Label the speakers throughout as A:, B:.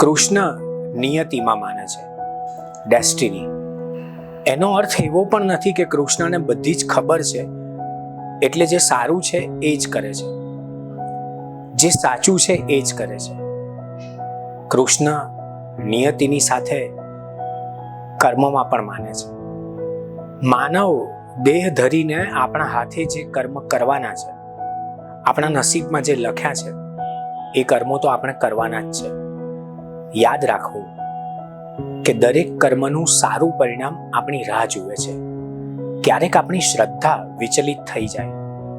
A: કૃષ્ણ નિયતિમાં માને છે, ડેસ્ટિની. એનો અર્થ એવો પણ નથી કે કૃષ્ણને બધી જ ખબર છે એટલે જે સારું છે એ જ કરે છે, જે સાચું છે એ જ કરે છે. કૃષ્ણ નિયતિની સાથે કર્મમાં પણ માને છે. માનવ દેહ ધરીને આપણા હાથે જે કર્મ કરવાના છે, આપણા નસીબમાં જે લખ્યા છે એ કર્મો તો આપણે કરવાના જ છે. યાદ રાખવું કે દરેક કર્મનું સારું પરિણામ આપણી રાહ જુએ છે. ક્યારેક આપણી શ્રદ્ધા વિચલિત થઈ જાય,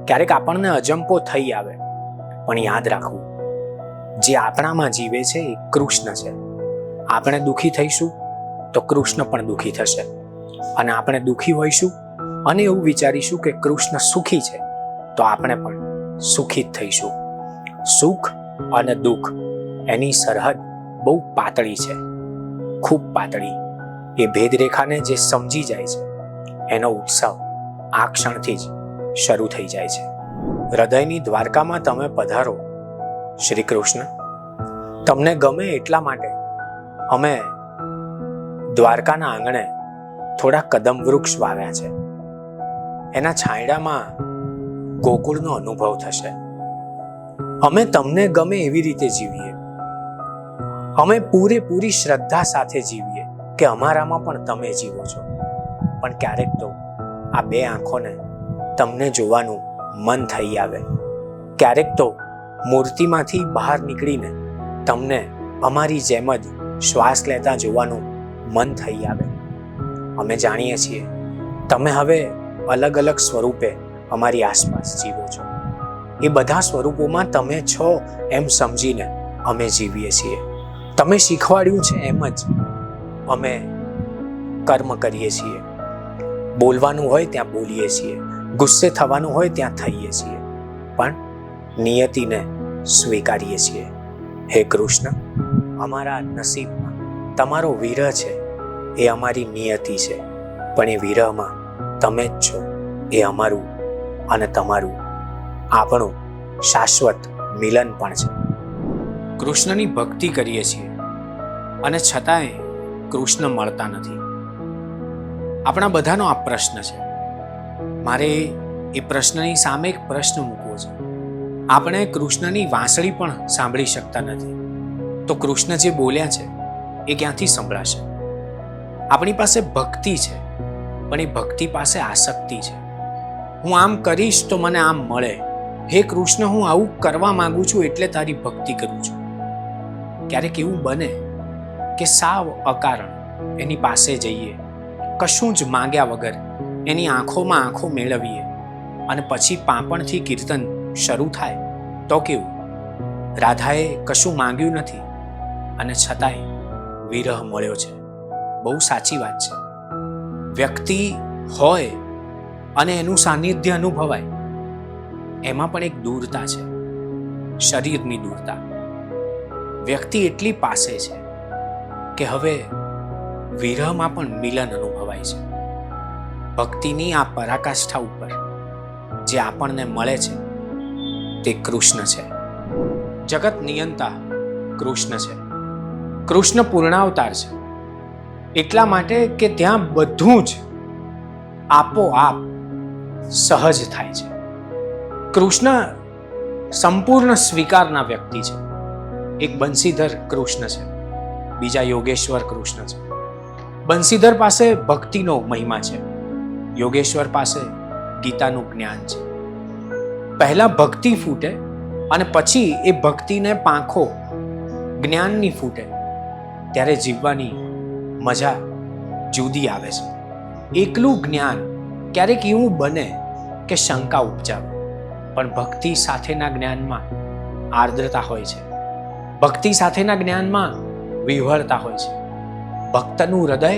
A: ક્યારેક આપણને અજંપો થઈ આવે, પણ યાદ રાખવું જે આપણામાં જીવે છે એ કૃષ્ણ છે. આપણે દુઃખી થઈશું તો કૃષ્ણ પણ દુઃખી થશે, અને આપણે દુઃખી હોઈશું અને એવું વિચારીશું કે કૃષ્ણ સુખી છે તો આપણે પણ સુખી જ થઈશું. સુખ અને દુઃખ એની સરહદ બહુ પાતળી છે, ખૂબ પાતળી. એ ભેદરેખાને જે સમજી જાય છે એનો ઉત્સવ આ ક્ષણથી જ શરૂ થઈ જાય છે. હૃદયની દ્વારકામાં તમે પધારો શ્રી કૃષ્ણ. તમને ગમે એટલા માટે અમે દ્વારકાના આંગણે થોડા કદમ વૃક્ષ વાવ્યા છે. એના છાંયડામાં ગોકુળનો અનુભવ થશે. અમે તમને ગમે એવી રીતે જીવીએ, અમે પૂરેપૂરી શ્રદ્ધા સાથે જીવીએ કે અમારામાં પણ તમે જીવો છો. પણ ક્યારેક તો આ બે આંખોને તમને જોવાનું મન થઈ આવે, ક્યારેક તો મૂર્તિમાંથી બહાર નીકળીને તમને અમારી જેમ જ શ્વાસ લેતા જોવાનું મન થઈ આવે. અમે જાણીએ છીએ તમે હવે અલગ અલગ સ્વરૂપે અમારી આસપાસ જીવો છો. એ બધા સ્વરૂપોમાં તમે છો એમ સમજીને અમે જીવીએ છીએ. તમે શીખવાડ્યું છે એમ જ અમે કર્મ કરીએ છીએ. બોલવાનું હોય ત્યાં બોલીએ છીએ, ગુસ્સે થવાનું હોય ત્યાં થઈએ છીએ, પણ નિયતિને સ્વીકારીએ છીએ. હે કૃષ્ણ, અમારા નસીબમાં તમારો વિરહ છે એ અમારી નિયતિ છે, પણ એ વિરહમાં તમે જ છો. એ અમારું અને તમારું આપણું શાશ્વત મિલન પણ છે. કૃષ્ણની ભક્તિ કરીએ છીએ અને છતાંય કૃષ્ણ મળતા નથી. આપણા બધાનો આ પ્રશ્ન છે. મારે એ પ્રશ્નની સામે એક પ્રશ્ન મૂકવો છે. આપણે કૃષ્ણની વાંસળી પણ સાંભળી શકતા નથી, તો કૃષ્ણ જે બોલ્યા છે એ ક્યાંથી સંભળાશે? આપણી પાસે ભક્તિ છે, પણ એ ભક્તિ પાસે આસક્તિ છે. હું આમ કરીશ તો મને આમ મળે. હે કૃષ્ણ, હું આવું કરવા માંગુ છું એટલે તારી ભક્તિ કરું છું. ક્યારેક એવું બને કે સાવ અકારણ એની પાસે જઈએ, કશું જ માંગ્યા વગર એની આંખોમાં આંખો મેળવીએ, અને પછી પાંપણથી કીર્તન શરૂ થાય તો કેવું? રાધાએ કશું માંગ્યું નથી અને છતાંય વિરહ મળ્યો છે. બહુ સાચી વાત છે. વ્યક્તિ હોય અને એનું સાનિધ્ય અનુભવાય, એમાં પણ એક દૂરતા છે, શરીરની દૂરતા. વ્યક્તિ એટલી પાસે છે કે હવે વિરહમાં પણ મિલન અનુભવાય છે. ભક્તિની આ પરાકાષ્ઠા ઉપર જે આપણને મળે છે તે કૃષ્ણ છે. જગત નિયંતા કૃષ્ણ છે. કૃષ્ણ પૂર્ણાવતાર છે, એટલા માટે કે ત્યાં બધું જ આપોઆપ સહજ થાય છે. કૃષ્ણ સંપૂર્ણ સ્વીકારના વ્યક્તિ છે. એક બંસીધર કૃષ્ણ છે, બીજા યોગેશ્વર કૃષ્ણ છે. બંસીધર પાસે ભક્તિનો મહિમા છે, યોગેશ્વર પાસે ગીતાનું જ્ઞાન છે. પહેલા ભક્તિ ફૂટે અને પછી એ ભક્તિને પાંખો જ્ઞાનની ફૂટે, ત્યારે જીવવાની મજા જુદી આવે છે. એકલું જ્ઞાન ક્યારેક એવું બને કે શંકા ઉપજાવે, પણ ભક્તિ સાથેના જ્ઞાનમાં આર્દ્રતા હોય છે. ભક્તિ સાથેના જ્ઞાનમાં વિહ્વળતા હોય છે. ભક્તનું હૃદય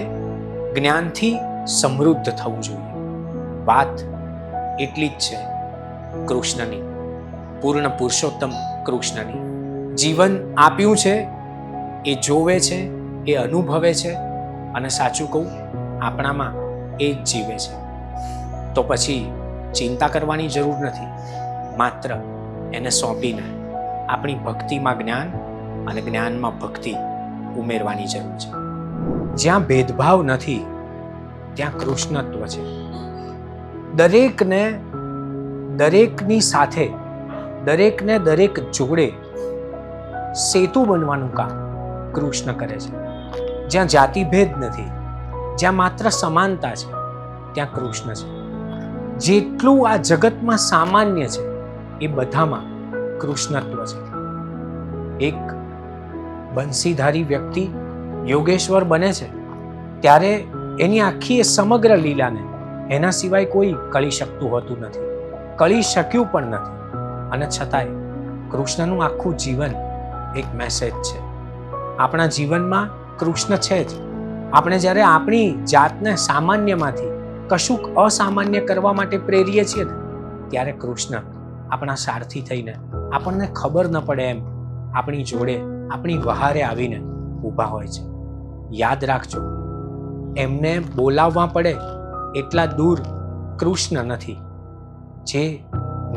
A: જ્ઞાનથી સમૃદ્ધ થવું જોઈએ. વાત એટલી જ છે કૃષ્ણની, પૂર્ણ પુરુષોત્તમ કૃષ્ણની. જીવન આપ્યું છે, એ જોવે છે, એ અનુભવે છે, અને સાચું કહું આપણામાં એ જ જીવે છે. તો પછી ચિંતા કરવાની જરૂર નથી. માત્ર એને સોંપીને આપણી ભક્તિમાં જ્ઞાન અને જ્ઞાનમાં ભક્તિ ઉમેરવાની જરૂર છે. જ્યાં ભેદભાવ નથી ત્યાં કૃષ્ણત્વ છે. દરેકની સાથે દરેકને દરેક જોડે સેતુ બનવાનું કામ કૃષ્ણ કરે છે. જ્યાં જાતિભેદ નથી, જ્યાં માત્ર સમાનતા છે, ત્યાં કૃષ્ણ છે. જેટલું આ જગતમાં સામાન્ય છે એ બધામાં કૃષ્ણત્વ છે. એક બંસીધારી વ્યક્તિ યોગેશ્વર બને છે ત્યારે એની આખી સમગ્ર લીલાને એના સિવાય કોઈ કળી શકતું હોતું નથી, કળી શક્યું પણ નથી. અને છતાંય કૃષ્ણનું આખું જીવન એક મેસેજ છે. આપણા જીવનમાં કૃષ્ણ છે જ. આપણે જ્યારે આપણી જાતને સામાન્યમાંથી કશુંક અસામાન્ય કરવા માટે પ્રેરીએ છીએ ને ત્યારે કૃષ્ણ આપણા સારથી થઈને આપણને ખબર ન પડે એમ આપણી જોડે આપણી વહારે આવીને ઊભા હોય છે. યાદ રાખજો, એમને બોલાવવા પડે એટલા દૂર કૃષ્ણ નથી. જે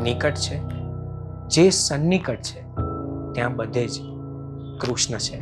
A: નિકટ છે, જે સન્નિકટ છે, ત્યાં બધે જ કૃષ્ણ છે.